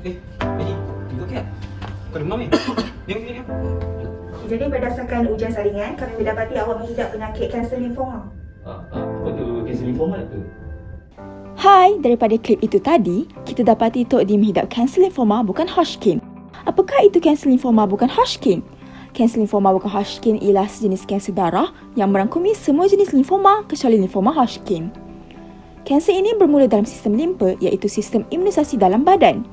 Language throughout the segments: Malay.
Jadi, kau kaya? Kau demam ni? Diam. Jadi berdasarkan ujian saringan, kami mendapati awak mengidap penyakit kanser limfoma. Apa tu kanser limfoma tu? Hai, daripada klip itu tadi, kita dapati Tok D mengidap kanser limfoma bukan Hodgkin. Apakah itu kanser limfoma bukan Hodgkin? Kanser limfoma bukan Hodgkin ialah sejenis kanser darah yang merangkumi semua jenis limfoma kecuali limfoma Hodgkin. Kanser ini bermula dalam sistem limfa iaitu sistem imunisasi dalam badan.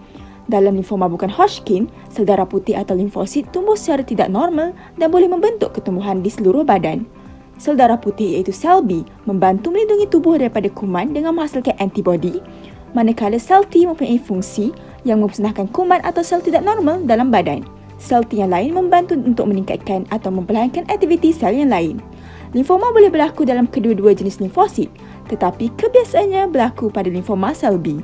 Dalam limfoma bukan Hodgkin, sel darah putih atau limfosit tumbuh secara tidak normal dan boleh membentuk ketumbuhan di seluruh badan. Sel darah putih iaitu sel B membantu melindungi tubuh daripada kuman dengan menghasilkan antibodi, manakala sel T mempunyai fungsi yang memusnahkan kuman atau sel tidak normal dalam badan. Sel T yang lain membantu untuk meningkatkan atau memperlahankan aktiviti sel yang lain. Limfoma boleh berlaku dalam kedua-dua jenis limfosit, tetapi kebiasaannya berlaku pada limfoma sel B.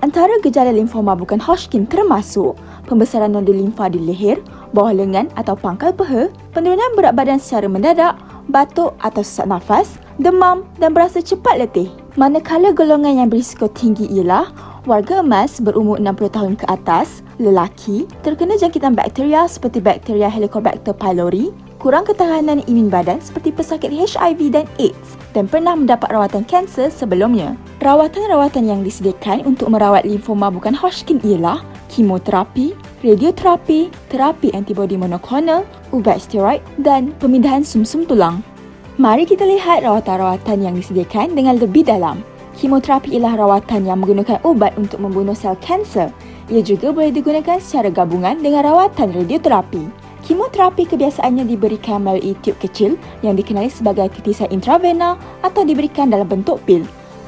Antara gejala limfoma bukan Hodgkin termasuk pembesaran nodul limfa di leher, bawah lengan atau pangkal peha, penurunan berat badan secara mendadak, batuk atau sesak nafas, demam dan berasa cepat letih. Manakala golongan yang berisiko tinggi ialah warga emas berumur 60 tahun ke atas, lelaki, terkena jangkitan bakteria seperti bakteria Helicobacter pylori, kurang ketahanan imun badan seperti pesakit HIV dan AIDS dan pernah mendapat rawatan kanser sebelumnya. Rawatan-rawatan yang disediakan untuk merawat limfoma bukan Hodgkin ialah kemoterapi, radioterapi, terapi antibodi monoklonal, ubat steroid dan pemindahan sumsum tulang. Mari kita lihat rawatan-rawatan yang disediakan dengan lebih dalam. Kemoterapi ialah rawatan yang menggunakan ubat untuk membunuh sel kanser. Ia juga boleh digunakan secara gabungan dengan rawatan radioterapi. Kemoterapi kebiasaannya diberikan melalui tiub kecil yang dikenali sebagai titisan intravena atau diberikan dalam bentuk pil.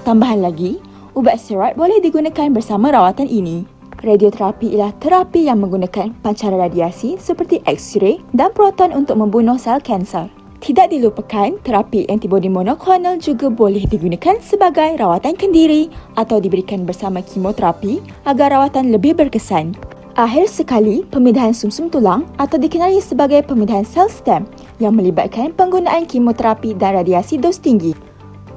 Tambahan lagi, ubat steroid boleh digunakan bersama rawatan ini. Radioterapi ialah terapi yang menggunakan pancaran radiasi seperti X-ray dan proton untuk membunuh sel kanser. Tidak dilupakan, terapi antibodi monoklonal juga boleh digunakan sebagai rawatan kendiri atau diberikan bersama kemoterapi agar rawatan lebih berkesan. Akhir sekali, pemindahan sumsum tulang atau dikenali sebagai pemindahan sel stem yang melibatkan penggunaan kemoterapi dan radiasi dos tinggi.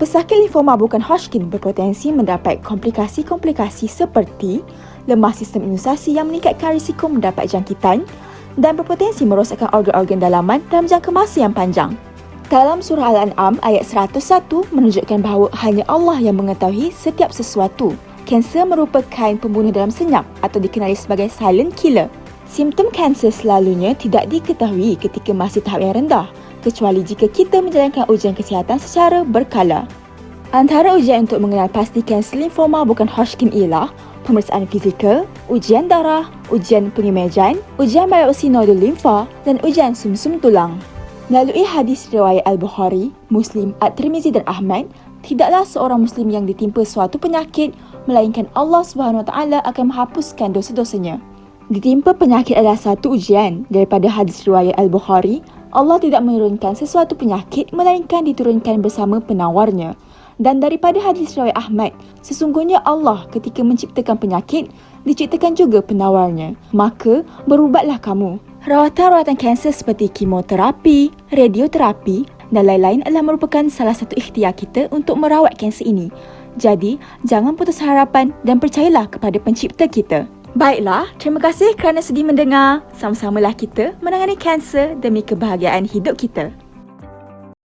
Pesakit limfoma bukan Hodgkin berpotensi mendapat komplikasi-komplikasi seperti lemah sistem imunisasi yang meningkatkan risiko mendapat jangkitan dan berpotensi merosakkan organ-organ dalaman dalam jangka masa yang panjang. Dalam surah Al-An'am ayat 101 menunjukkan bahawa hanya Allah yang mengetahui setiap sesuatu. Kanser merupakan pembunuh dalam senyap atau dikenali sebagai silent killer. Simptom kanser selalunya tidak diketahui ketika masih tahap yang rendah, kecuali jika kita menjalankan ujian kesihatan secara berkala. Antara ujian untuk mengenal pasti kanser limfoma bukan Hodgkin ialah pemeriksaan fizikal, ujian darah, ujian pengimejan, ujian biopsi nodul limfa dan ujian sumsum tulang. Melalui hadis riwayat Al-Bukhari, Muslim, At-Tirmizi dan Ahmad, tidaklah seorang Muslim yang ditimpa suatu penyakit melainkan Allah SWT akan menghapuskan dosa-dosanya. Ditimpa penyakit adalah satu ujian. Daripada hadis riwayat Al-Bukhari, Allah tidak menurunkan sesuatu penyakit melainkan diturunkan bersama penawarnya. Dan daripada hadis riwayat Ahmad, sesungguhnya Allah ketika menciptakan penyakit, diciptakan juga penawarnya. Maka, berubatlah kamu. Rawatan-rawatan kanser seperti kemoterapi, radioterapi dan lain-lain adalah merupakan salah satu ikhtiar kita untuk merawat kanser ini. Jadi, jangan putus harapan dan percayalah kepada pencipta kita. Baiklah, terima kasih kerana sudi mendengar. Sama-samalah kita menangani kanser demi kebahagiaan hidup kita.